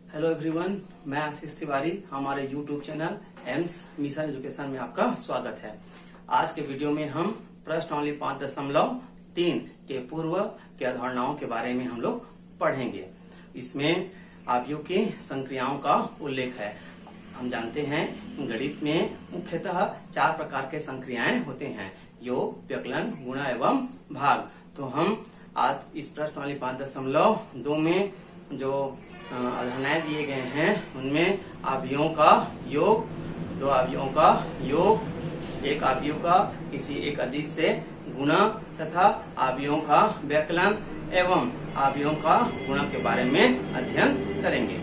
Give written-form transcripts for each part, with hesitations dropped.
Hello everyone, मैं आशीष तिवारी। हमारे YouTube channel AIIMS mission education में आपका स्वागत है। आज के वीडियो में हम प्रश्नावली 5.3 के पूर्व की अवधारणाओं के बारे में हम लोग पढ़ेंगे। इसमें आव्यूह की संक्रियाओं का उल्लेख है। हम जानते हैं गणित में मुख्यतः 4 प्रकार के संक्रियाएं होते हैं: योग, व्यकलन, गुणा एवं भाग। तो हम आज इस प्रश्नावली 5.2 में जो अवधारणाएं दिए गए हैं उनमें अवयवों का योग, 2 अवयवों का योग, एक अवयव का किसी एक अधिक से गुणा तथा अवयवों का व्यकलन एवं अवयवों का गुणा के बारे में अध्ययन करेंगे।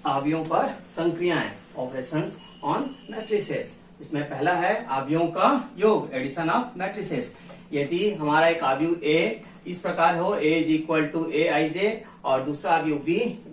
अवयवों पर संक्रियाएं, ऑपरेशंस ऑन मैट्रिसेस। इसमें पहला है अवयवों का योग, एडिशन ऑफ मैट्रिसेस। यदि हमारा एक अवयव ए इस प्रकार हो, a is equal to A I j, और दूसरा अवयव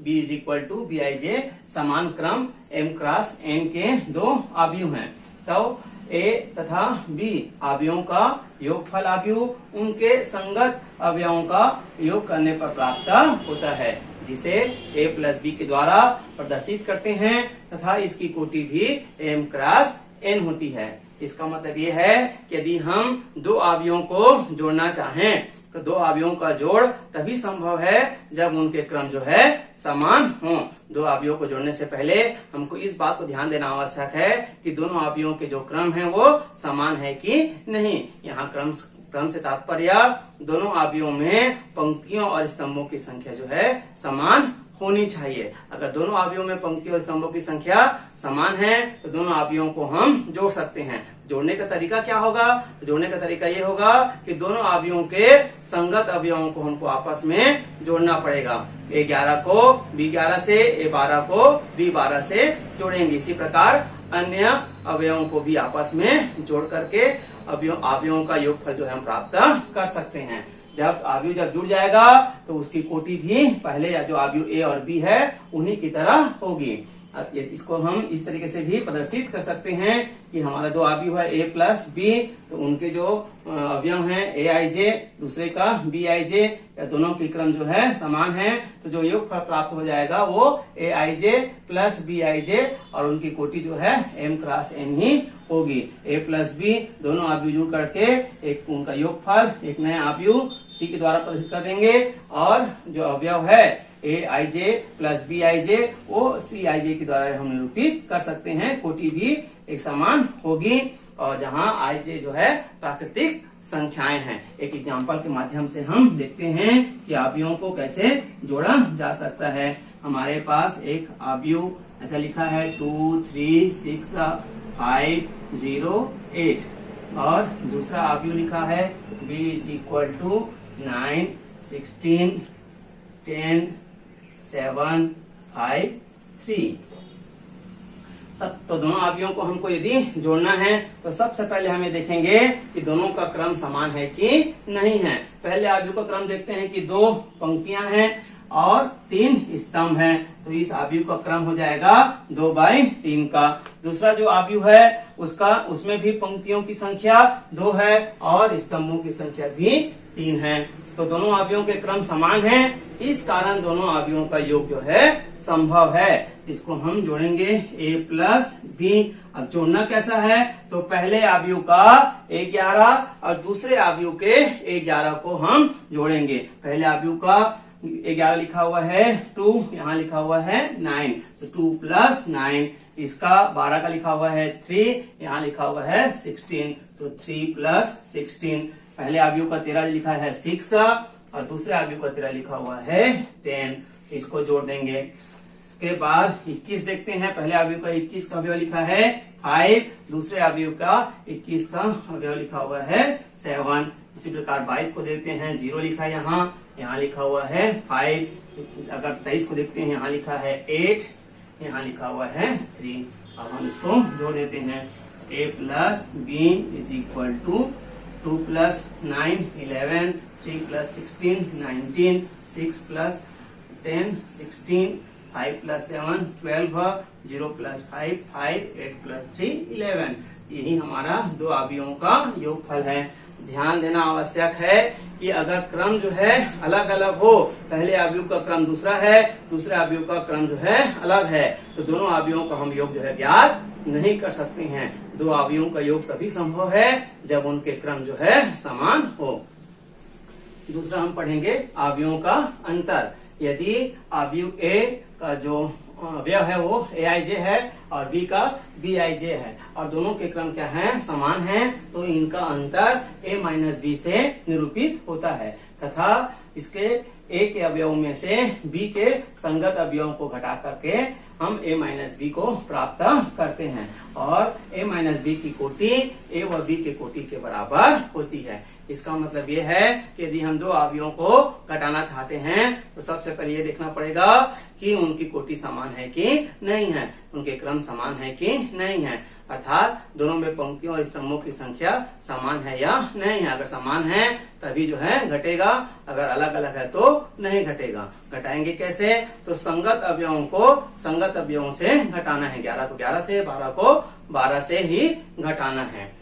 b is equal to b I j, समान क्रम m क्रॉस n के 2 अवयव हैं, तो a तथा b अवयवों का योगफल अवयव उनके संगत अवयवों का योग करने पर प्राप्त होता है, जिसे a प्लस बी के द्वारा प्रदर्शित करते हैं तथा इसकी कोटि भी m क्रॉस n होती है। इसका मतलब ये है कि यदि हम 2 अवयवों को जोड़ना चाहें तो 2 अवयवों का जोड़ तभी संभव है जब उनके क्रम जो है समान हो। 2 अवयवों को जोड़ने से पहले हमको इस बात को ध्यान देना आवश्यक है कि दोनों अवयवों के जो क्रम है वो समान है कि नहीं। यहाँ क्रम से तात्पर्य दोनों अवयवों में पंक्तियों और स्तंभों की संख्या जो है समान होनी चाहिए। अगर दोनों अवयवों में पंक्ति और स्तंभों की संख्या समान है तो दोनों अवयवों को हम जोड़ सकते हैं। जोड़ने का तरीका क्या होगा? जोड़ने का तरीका ये होगा कि दोनों अवयवों के संगत अवयवों को हमको आपस में जोड़ना पड़ेगा। A11 को B11 से, A12 को B12 से जोड़ेंगे। इसी प्रकार अन्य अवयवों को भी आपस में जोड़ करके अवयवों का योगफल जो है हम प्राप्त कर सकते हैं। जब अवयव जुड़ जाएगा तो उसकी कोटि भी पहले जो अवयव ए और बी है उन्हीं की तरह होगी। इसको हम इस तरीके से भी प्रदर्शित कर सकते हैं कि हमारा 2 अवयव है a प्लस बी, तो उनके जो अवयव हैं ए आई जे, दूसरे का बी आई जे, दोनों के क्रम जो है समान है, तो जो योगफल प्राप्त हो जाएगा वो ए आई जे प्लस बी आई जे और उनकी कोटि जो है m क्रॉस n ही होगी। a प्लस बी दोनों अवयव जुड़ करके एक उनका योगफल एक नया अवयव c के द्वारा प्रदर्शित कर देंगे, और जो अवयव है ए आई जे प्लस बी आई जे वो सी आई जे के द्वारा हम निरूपित कर सकते हैं। कोटि भी एक समान होगी, और जहाँ आई जे जो है प्राकृतिक संख्याएं हैं। एक एग्जाम्पल के माध्यम से हम देखते हैं कि अवयवों को कैसे जोड़ा जा सकता है। हमारे पास एक अवयव ऐसा लिखा है 2 3 6 5 0 8, और दूसरा अवयव लिखा है b इज इक्वल टू 9 16 10 7 5 3। तो दोनों अवयवों को हमको यदि जोड़ना है तो सबसे पहले हमें देखेंगे कि दोनों का क्रम समान है कि नहीं है। पहले अवयव का क्रम देखते हैं कि 2 पंक्तियां हैं और 3 स्तंभ हैं, तो इस अवयव का क्रम हो जाएगा 2/3 का। दूसरा जो अवयव है उसमें भी पंक्तियों की संख्या 2 है और स्तंभों की संख्या भी 3 है, तो दोनों अवयवों के क्रम समान हैं। इस कारण दोनों अवयवों का योग जो है संभव है। इसको हम जोड़ेंगे a प्लस बी। अब जोड़ना कैसा है? तो पहले अवयव का A11 और दूसरे अवयव के A11 को हम जोड़ेंगे। पहले अवयव का A11 लिखा हुआ है 2, यहाँ लिखा हुआ है 9, तो 2 प्लस 9। इसका 12 का लिखा हुआ है 3, यहाँ लिखा हुआ है 16, तो 3 प्लस 16। पहले अवयव का 13 लिखा है 6 और दूसरे अवयव का 13 लिखा हुआ है 10, इसको जोड़ देंगे। इसके बाद 21 देखते हैं। पहले अवयव का 21 का अवयव लिखा है 5, दूसरे अवयव का 21 का अवयव लिखा हुआ है 7। इसी प्रकार 22 को देखते हैं, 0 लिखा है यहाँ लिखा हुआ है 5। अगर 23 को देखते हैं, यहाँ लिखा है 8, यहाँ लिखा हुआ है 3। अब हम इसको जोड़ देते हैं। a plus B is equal to 2 plus 9 11, 3 plus 16 19, 6 plus 10 16, 5 plus 7 12, 0 plus 5 5, 8 plus 3 11। यही हमारा 2 अवयवों का योगफल है। ध्यान देना आवश्यक है कि अगर क्रम जो है अलग अलग हो, पहले अवयव का क्रम दूसरा है, दूसरे अवयव का क्रम जो है अलग है, तो दोनों अवयवों का हम योग जो है ज्ञात नहीं कर सकते हैं। दो अवयवों का योग तभी संभव है जब उनके क्रम जो है समान हो। दूसरा हम पढ़ेंगे अवयवों का अंतर। यदि अवयव ए का जो अवयव है वो aij है और b का bij है और दोनों के क्रम क्या है, समान है, तो इनका अंतर a माइनस b से निरूपित होता है तथा इसके a के अवयवों में से b के संगत अवयवों को घटा करके हम a माइनस b को प्राप्त करते हैं और a माइनस b की कोटि a व b के कोटि के बराबर होती है। इसका मतलब ये है कि यदि हम दो अवयवों को घटाना चाहते हैं तो सबसे पहले ये देखना पड़ेगा कि उनकी कोटि समान है कि नहीं है, उनके क्रम समान है कि नहीं है, अर्थात दोनों में पंक्तियों और स्तंभों की संख्या समान है या नहीं है। अगर समान है तभी जो है घटेगा, अगर अलग अलग है तो नहीं घटेगा। घटाएंगे कैसे, तो संगत अवयवों को संगत अवयवों से घटाना है। 11 को 11 से, 12 को 12 से ही घटाना है।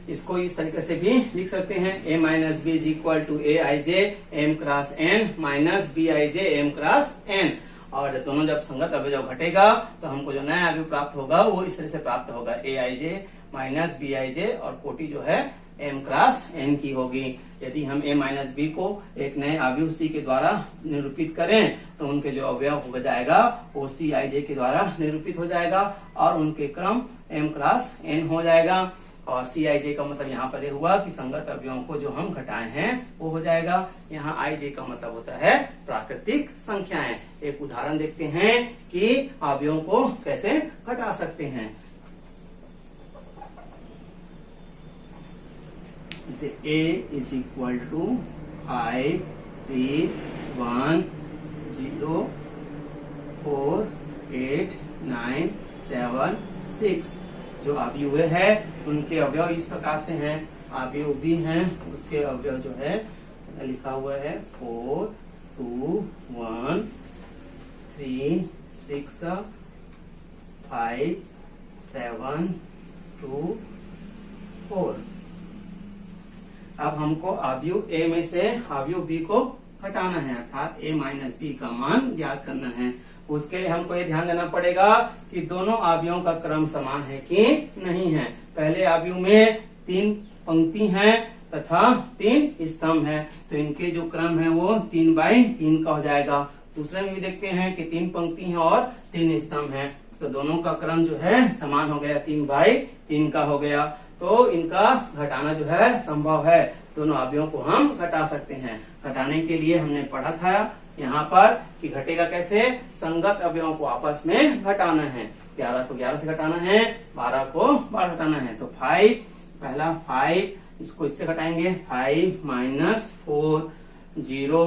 इसको इस तरीके से भी लिख सकते हैं, a minus B is equal to A I J M cross N minus B I J M cross N. और दोनों जब संगत अवयव घटेगा तो हमको जो नया अवयव प्राप्त होगा वो इस तरह से प्राप्त होगा, ए आई जे माइनस बी आई जे और कोटि जो है एम क्रॉस एन की होगी। यदि हम a माइनस बी को एक नए अवयव c के द्वारा निरूपित करें तो उनके जो अवयव हो जाएगा वो सी आई जे के द्वारा निरूपित हो जाएगा और उनके क्रम m क्रॉस n हो जाएगा। और सी आई जे का मतलब यहाँ पर ये हुआ कि संगत अवयवों को जो हम घटाए हैं वो हो जाएगा। यहाँ आई जे का मतलब होता है प्राकृतिक संख्याएं। एक उदाहरण देखते हैं कि अवयवों को कैसे घटा सकते हैं। जैसे a इज इक्वल टू 5 3 1 0 4 8 9 7 6। जो अवयव है उनके अवयव इस प्रकार से हैं, अवयव भी हैं, उसके अवयव जो है लिखा हुआ है 4 2 1 3 6 5 7 2 4। अब हमको अवयव a में से अवयव b को घटाना है, अर्थात a माइनस b का मान ज्ञात करना है। उसके लिए हमको ये ध्यान देना पड़ेगा कि दोनों अवयवों का क्रम समान है कि नहीं है। पहले अवयव में 3 पंक्ति हैं तथा 3 स्तंभ हैं, तो इनके जो क्रम है वो 3 बाई 3 का हो जाएगा। दूसरे में भी देखते हैं कि 3 पंक्ति हैं और 3 स्तंभ हैं, तो दोनों का क्रम जो है समान हो गया, 3 बाई 3 का हो गया। तो इनका घटाना जो है संभव है, दोनों अवयवों को हम घटा सकते हैं। घटाने के लिए हमने पढ़ा था यहाँ पर कि घटेगा कैसे, संगत अवयवों को आपस में घटाना है। 11 को 11 से घटाना है, 12 को 12 घटाना है, तो 5 पहला 5 इसको इससे घटाएंगे, 5 minus 4 0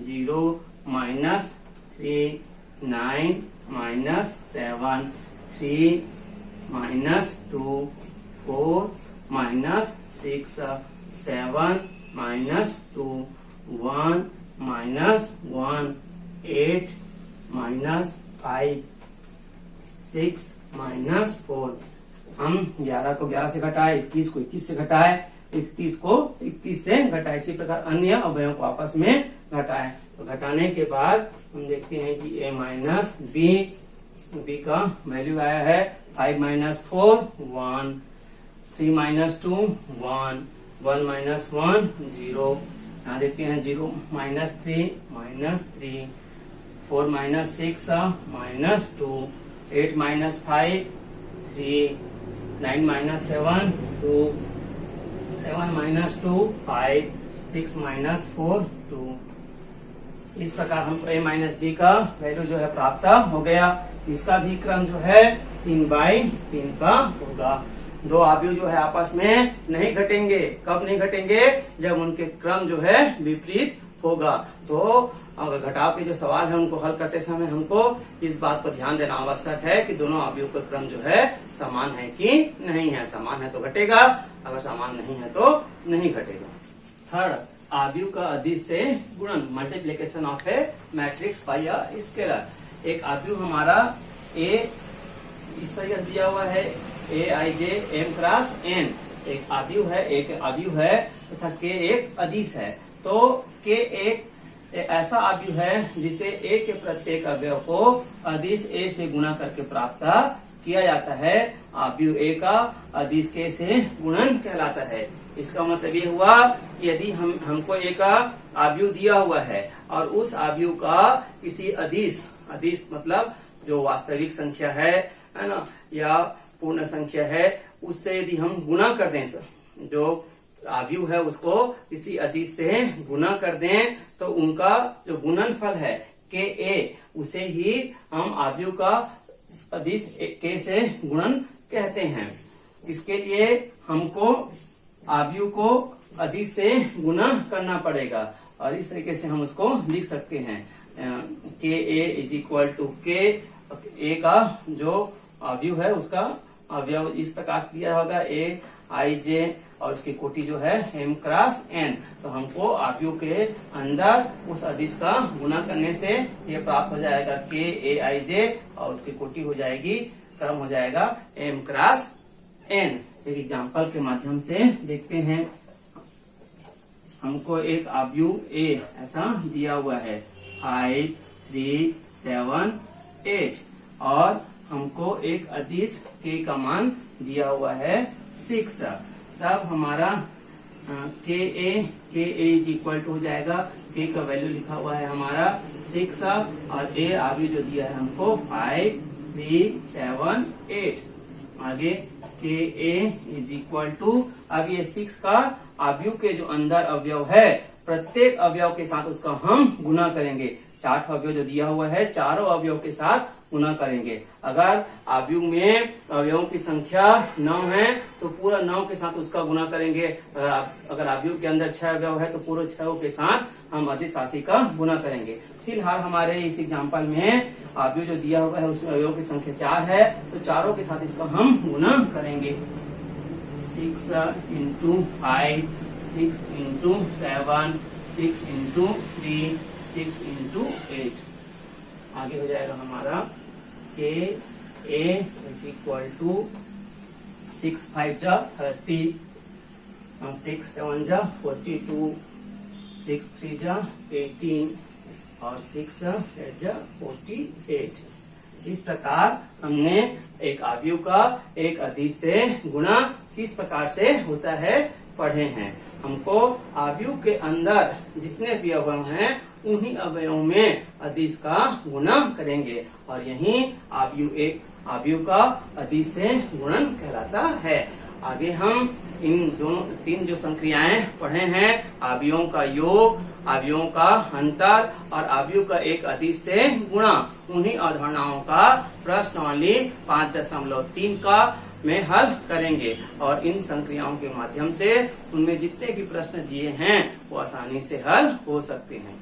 0 minus 3 9 minus 7 3 minus 2 4 minus 6 7 minus 2 1 minus 1 8 minus 5 6 minus 4। हम 11 को 11 से घटाए, 21 को 21 से घटाए, 31 को 31 से घटाए, इसी प्रकार अन्य अवयवों को आपस में घटाए। तो घटाने के बाद हम देखते हैं कि a माइनस b का वैल्यू आया है 5 माइनस 4 1 3 माइनस 2 1 1 माइनस 1 0। यहाँ देखते हैं 0 minus 3 4 minus 6 minus 2 8 minus 5 3 9 minus 7 2 7 minus 2 5 6 minus 4 2। इस प्रकार हमको a माइनस b का वैल्यू जो है प्राप्त हो गया। इसका भी क्रम जो है 3 बाई 3 का होगा। दो अवयव जो है आपस में नहीं घटेंगे। कब नहीं घटेंगे, जब उनके क्रम जो है विपरीत होगा। तो अगर घटाव के जो सवाल है उनको हल करते समय हमको इस बात पर ध्यान देना आवश्यक है कि दोनों अवयव का क्रम जो है समान है कि नहीं है। समान है तो घटेगा, अगर समान नहीं है तो नहीं घटेगा। थर्ड, अवयव का अदिश से गुणन, multiplication of A matrix bye a scalar. एक अवयव हमारा a इस तरीके से दिया हुआ है, ए आई जे एम क्रॉस एन, एक आव्यूह है तथा के एक अदिश है। तो के एक ऐसा आव्यूह है जिसे ए के प्रत्येक अवयव को अदिश ए से गुणा करके प्राप्त किया जाता है। आव्यूह ए का अदिश के से गुणन कहलाता है। इसका मतलब ये हुआ कि यदि हमको ए का आव्यूह दिया हुआ है और उस आव्यूह का किसी अदिश मतलब जो वास्तविक संख्या है ना, या पूर्ण संख्या है, उससे यदि हम गुणा कर दें, जो आव्यूह है उसको किसी अदिश से गुणा कर दें, तो उनका जो गुणनफल है के ए, उसे ही हम आव्यूह का अदिश के से गुणन कहते हैं। इसके लिए हमको आव्यूह को अदिश से गुणा करना पड़ेगा और इस तरीके से हम उसको लिख सकते हैं। के ए इज इक्वल टू के ए का जो आव्यूह है उसका अवयव इस प्रकार से दिया होगा ए आई जे और उसकी कोटि जो है m क्रॉस n। तो हमको आव्यूह के अंदर उस अदिश का गुणा करने से ये प्राप्त हो जाएगा के ए आई जे और उसकी कोटि हो जाएगी, क्रम हो जाएगा m क्रॉस n। एक एग्जाम्पल के माध्यम से देखते हैं। हमको एक आव्यूह ए ऐसा दिया हुआ है 5, 3, 7, 8 और हमको एक अदिश के का मान दिया हुआ है 6। तब हमारा के ए इज इक्वल टू हो जाएगा, के का वैल्यू लिखा हुआ है हमारा 6 और ए आव्यूह जो दिया है हमको 5, 3, 7, 8। आगे के ए इज इक्वल टू, अब ये 6 का आव्यूह के जो अंदर अवयव है प्रत्येक अवयव के साथ उसका हम गुना करेंगे। 4 अवयव जो दिया हुआ है चारों अवयव के साथ गुना करेंगे। अगर आव्यूह में अवयवों की संख्या 9 है तो पूरा 9 के साथ उसका गुना करेंगे। अगर आव्यूह के अंदर 6 अवयव है तो पूरे 6 के साथ हम अदिश राशि का गुना करेंगे। फिलहाल हमारे इस एग्जाम्पल में आव्यूह जो दिया हुआ है उसमें अवयवों की संख्या 4 है तो चारों के साथ इसका हम गुना करेंगे। 6 इंटू 5, 6 इंटू 7, 6 इंटू 3, 6 इंटू 8। आगे हो जाएगा हमारा के ए इज इक्वल टू 6 5 जा 30, 6 7 जा 42, 6 3 जा 18 और 6 8 जा 48। इस प्रकार हमने एक आव्यूह का एक अदिश से गुणा किस प्रकार से होता है पढ़े हैं। हमको आव्यूह के अंदर जितने भी अवयव हैं उन्हीं अवयवों में अदिश का गुणा करेंगे और यही आव्यूह का अदिश से गुणन कहलाता है। आगे हम इन दोनों 3 जो संक्रियाएं पढ़े हैं, आव्यूहों का योग, आव्यूहों का अंतर और आव्यूह का एक अदिश से गुणा, उन्हीं अवधारणाओं का प्रश्नावली 5.3 का में हल करेंगे और इन संक्रियाओं के माध्यम से उनमें जितने भी प्रश्न दिए हैं वो आसानी से हल हो सकते हैं।